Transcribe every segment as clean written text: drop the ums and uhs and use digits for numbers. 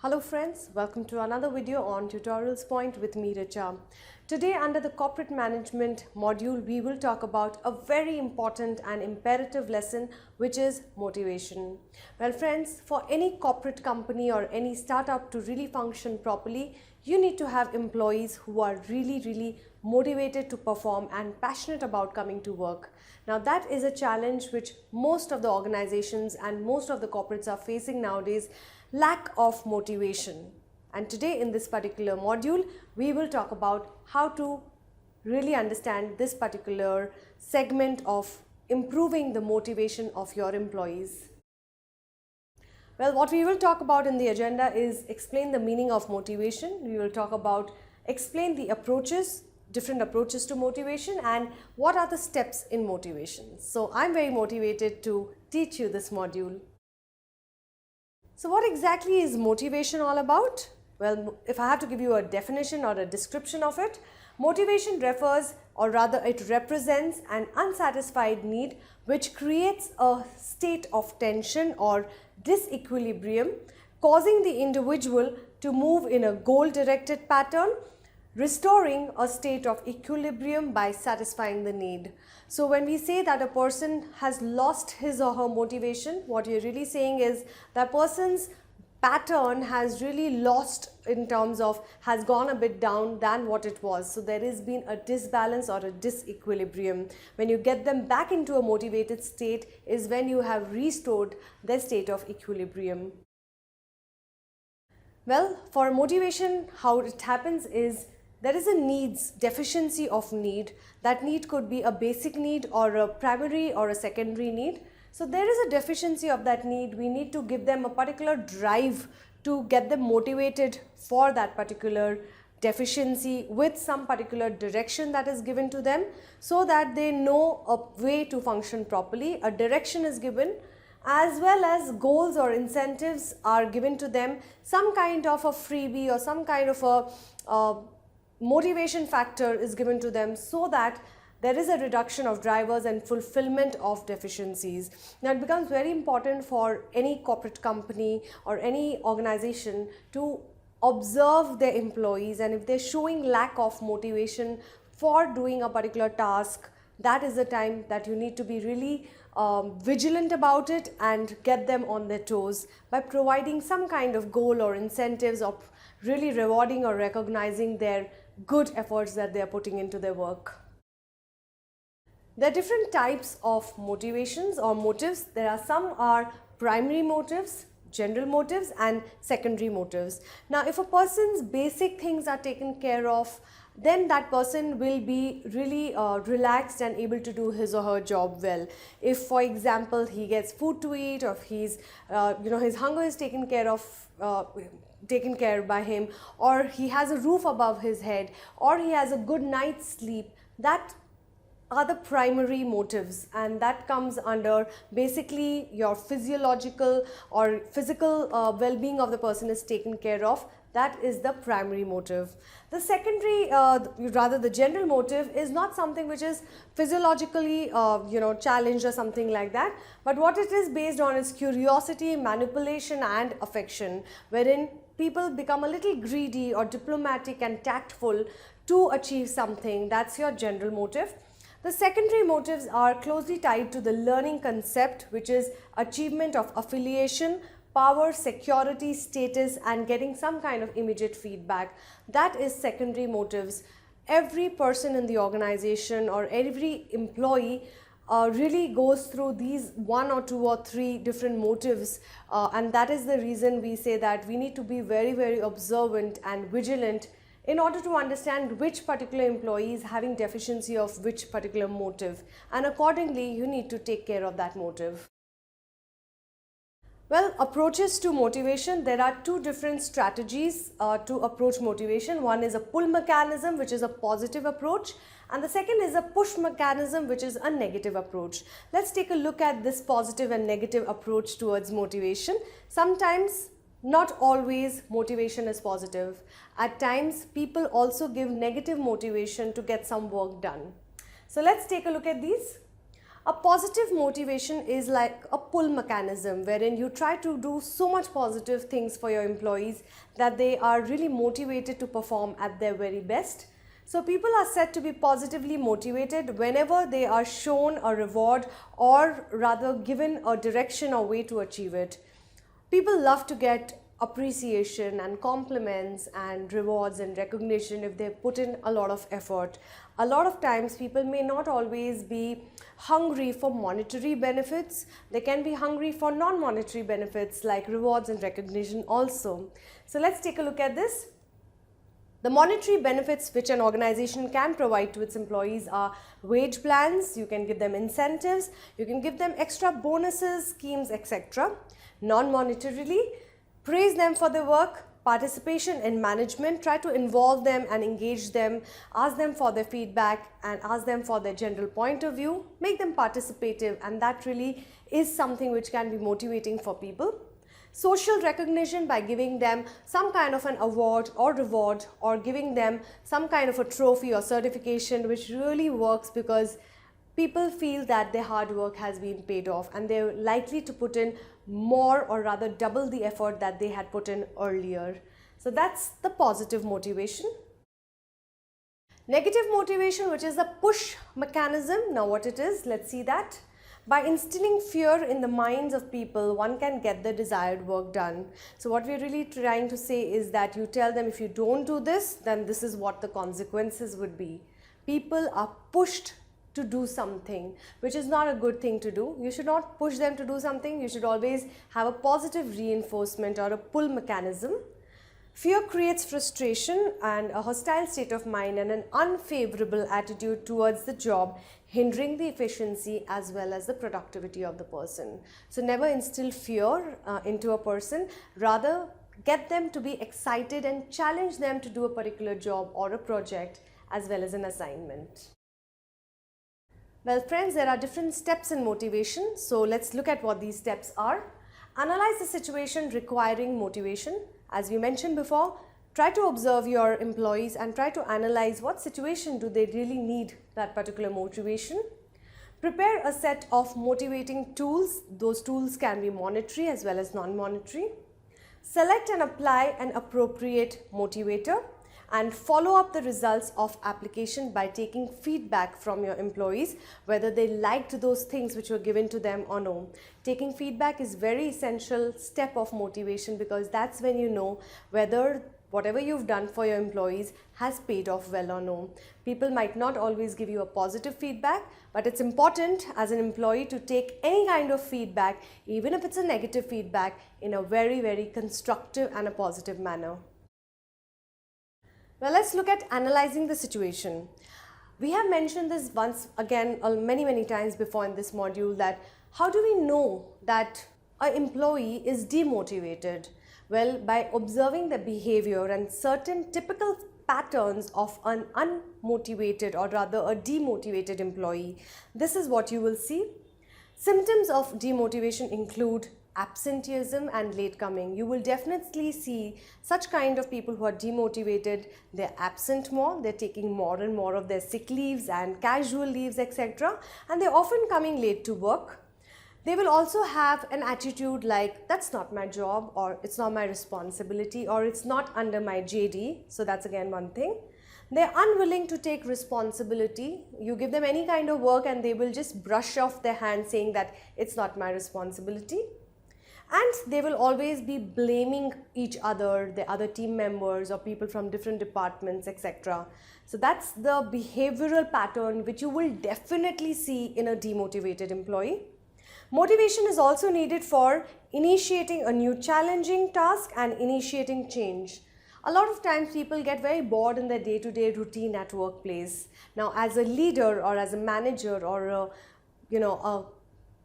Hello friends, welcome to another video on Tutorials Point with Ms.Richa. Today under the Corporate Management module, we will talk about a very important and imperative lesson, which is motivation. Well friends, for any corporate company or any startup to really function properly, you need to have employees who are really motivated to perform and passionate about coming to work. Now that is a challenge which most of the organizations and most of the corporates are facing nowadays, lack of motivation. And today in this particular module, we will talk about how to really understand this particular segment of improving the motivation of your employees. Well, what we will talk about in the agenda is explain the meaning of motivation. We will talk about explain the approaches, different approaches to motivation, and what are the steps in motivation. So I'm very motivated to teach you this module. So what exactly is motivation all about? Well, if I have to give you a definition or a description of it, motivation refers, or rather it represents, an unsatisfied need which creates a state of tension or disequilibrium, causing the individual to move in a goal-directed pattern, restoring a state of equilibrium by satisfying the need. So when we say that a person has lost his or her motivation, what you're really saying is that person's pattern has really lost in terms of has gone a bit down than what it was. So there has been a disbalance or a disequilibrium. When you get them back into a motivated state is when you have restored their state of equilibrium. Well, for motivation, how it happens is there is a deficiency of need. That need could be a basic need or a primary or a secondary need. So there is a deficiency of that need. We need to give them a particular drive to get them motivated for that particular deficiency with some particular direction that is given to them so that they know a way to function properly. A direction is given, as well as goals or incentives are given to them, some kind of a freebie or some kind of a motivation factor is given to them so that there is a reduction of drivers and fulfillment of deficiencies. Now it becomes very important for any corporate company or any organization to observe their employees, and if they're showing lack of motivation for doing a particular task, that is the time that you need to be really vigilant about it and get them on their toes by providing some kind of goal or incentives of really rewarding or recognizing their good efforts that they are putting into their work. There are different types of motivations or motives. There are some are primary motives, general motives, and secondary motives. Now if a person's basic things are taken care of, then that person will be really relaxed and able to do his or her job well. If for example he gets food to eat, or if he's his hunger is taken care by him, or he has a roof above his head, or he has a good night's sleep, that are the primary motives, and that comes under basically your physiological or physical well-being of the person is taken care of. That is the primary motive. The secondary, rather the general motive, is not something which is physiologically challenged or something like that, but what it is based on is curiosity, manipulation and affection, wherein people become a little greedy or diplomatic and tactful to achieve something. That's your general motive. The secondary motives are closely tied to the learning concept, which is achievement of affiliation, power, security, status, and getting some kind of immediate feedback. That is secondary motives. Every person in the organization or every employee really goes through these one or two or three different motives, and that is the reason we say that we need to be very observant and vigilant in order to understand which particular employee is having deficiency of which particular motive, and accordingly you need to take care of that motive. Well, approaches to motivation, there are two different strategies to approach motivation. One is a pull mechanism, which is a positive approach, and the second is a push mechanism, which is a negative approach. Let's take a look at this positive and negative approach towards motivation. Sometimes, not always, motivation is positive. At times, people also give negative motivation to get some work done. So let's take a look at these. A positive motivation is like a pull mechanism wherein you try to do so much positive things for your employees that they are really motivated to perform at their very best. So people are said to be positively motivated whenever they are shown a reward or rather given a direction or way to achieve it. People love to get appreciation and compliments and rewards and recognition if they put in a lot of effort. A lot of times people may not always be hungry for monetary benefits. They can be hungry for non-monetary benefits like rewards and recognition also. So let's take a look at this. The monetary benefits which an organization can provide to its employees are wage plans, you can give them incentives, you can give them extra bonuses, schemes, etc. Non-monetarily, praise them for their work, participation in management, try to involve them and engage them, ask them for their feedback and ask them for their general point of view, make them participative, and that really is something which can be motivating for people. Social recognition by giving them some kind of an award or reward or giving them some kind of a trophy or certification, which really works because people feel that their hard work has been paid off and they're likely to put in more or rather double the effort that they had put in earlier. So that's the positive motivation. Negative motivation, which is the push mechanism. Now what it is, let's see that. By instilling fear in the minds of people, one can get the desired work done. So what we're really trying to say is that you tell them if you don't do this, then this is what the consequences would be. People are pushed to do something, which is not a good thing to do. You should not push them to do something. You should always have a positive reinforcement or a pull mechanism. Fear creates frustration and a hostile state of mind and an unfavorable attitude towards the job, hindering the efficiency as well as the productivity of the person. So never instill fear into a person, rather get them to be excited and challenge them to do a particular job or a project as well as an assignment. Well friends, there are different steps in motivation. So let's look at what these steps are. Analyze the situation requiring motivation. As we mentioned before, try to observe your employees and try to analyze what situation do they really need that particular motivation. Prepare a set of motivating tools. Those tools can be monetary as well as non-monetary. Select and apply an appropriate motivator and follow up the results of application by taking feedback from your employees, whether they liked those things which were given to them or no. Taking feedback is very essential step of motivation because that's when you know whether whatever you've done for your employees has paid off well or no. People might not always give you a positive feedback, but it's important as an employee to take any kind of feedback, even if it's a negative feedback, in a very, very constructive and a positive manner. Now let's look at analyzing the situation. We have mentioned this once again many times before in this module, that how do we know that an employee is demotivated? Well, by observing the behavior and certain typical patterns of an unmotivated or rather a demotivated employee. This is what you will see. Symptoms of demotivation include absenteeism and late coming. You will definitely see such kind of people who are demotivated. They're absent more, they're taking more and more of their sick leaves and casual leaves, etc. And they're often coming late to work. They will also have an attitude like, that's not my job, or it's not my responsibility, or it's not under my JD. So that's again one thing. They're unwilling to take responsibility. You give them any kind of work and they will just brush off their hand saying that it's not my responsibility. And they will always be blaming each other, the other team members or people from different departments, etc. So that's the behavioral pattern which you will definitely see in a demotivated employee. Motivation is also needed for initiating a new challenging task and initiating change. A lot of times people get very bored in their day-to-day routine at workplace. Now as a leader or as a manager or a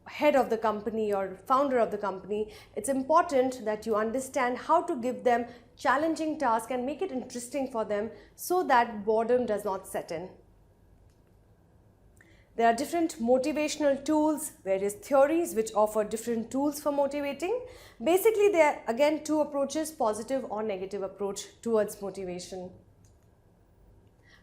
head of the company or founder of the company, it's important that you understand how to give them challenging tasks and make it interesting for them so that boredom does not set in. There are different motivational tools, various theories which offer different tools for motivating. Basically, there are again two approaches, positive or negative approach towards motivation.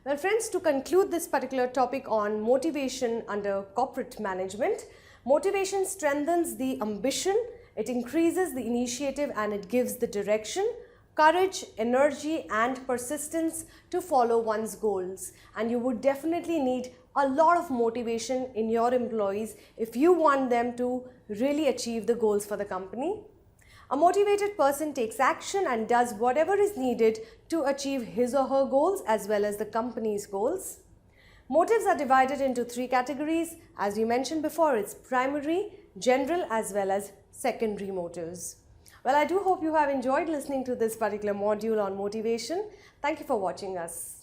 Well, friends, to conclude this particular topic on motivation under corporate management, motivation strengthens the ambition, it increases the initiative and it gives the direction, courage, energy and persistence to follow one's goals. And you would definitely need a lot of motivation in your employees if you want them to really achieve the goals for the company. A motivated person takes action and does whatever is needed to achieve his or her goals as well as the company's goals. Motives are divided into three categories. As we mentioned before, it's primary, general as well as secondary motives. Well, I do hope you have enjoyed listening to this particular module on motivation. Thank you for watching us.